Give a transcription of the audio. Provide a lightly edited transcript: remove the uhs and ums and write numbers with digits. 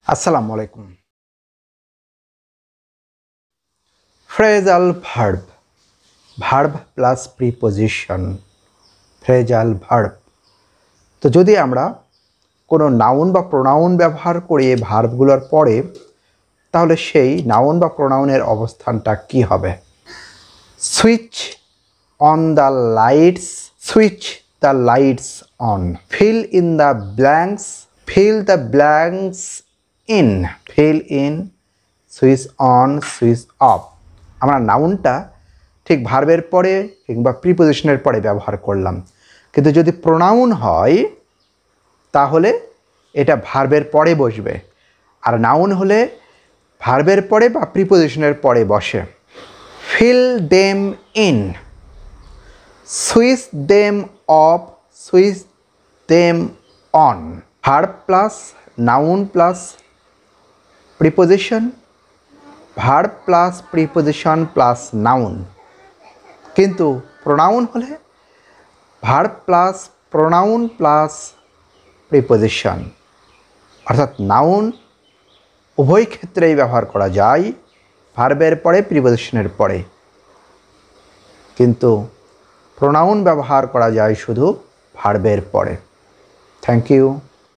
আসসালামু আলাইকুম। Phrasal verb, verb plus preposition, phrasal verb. তো যদি আমরা কোনো নাউন বা প্রোনাউন ব্যবহার করি এই ভার্বগুলোর পরে, তাহলে সেই নাউন বা প্রোনাউনের অবস্থানটা কি হবে? Switch on the lights, switch the lights on. Fill in the blanks, fill the blanks in, fill in, switch on, switch off. আমরা নাউনটা ঠিক ভার্বের পরে কিংবা প্রিপোজিশনের পরে ব্যবহার করলাম, কিন্তু যদি প্রোনাউন হয় তাহলে এটা ভার্বের পরে বসবে, আর নাউন হলে ভার্বের পরে বা প্রিপোজিশনের পরে বসে। Fill them in, switch them off, switch them on. Verb plus noun plus preposition, verb plus preposition plus noun. কিন্তু প্রোনাউন হলে verb plus pronoun plus preposition, অর্থাৎ নাউন উভয় ক্ষেত্রেই ব্যবহার করা যায়, ভার্বের পরে প্রিপোজিশনের পরে, কিন্তু প্রোনাউন ব্যবহার করা যায় শুধু ভার্বের পরে। Thank you.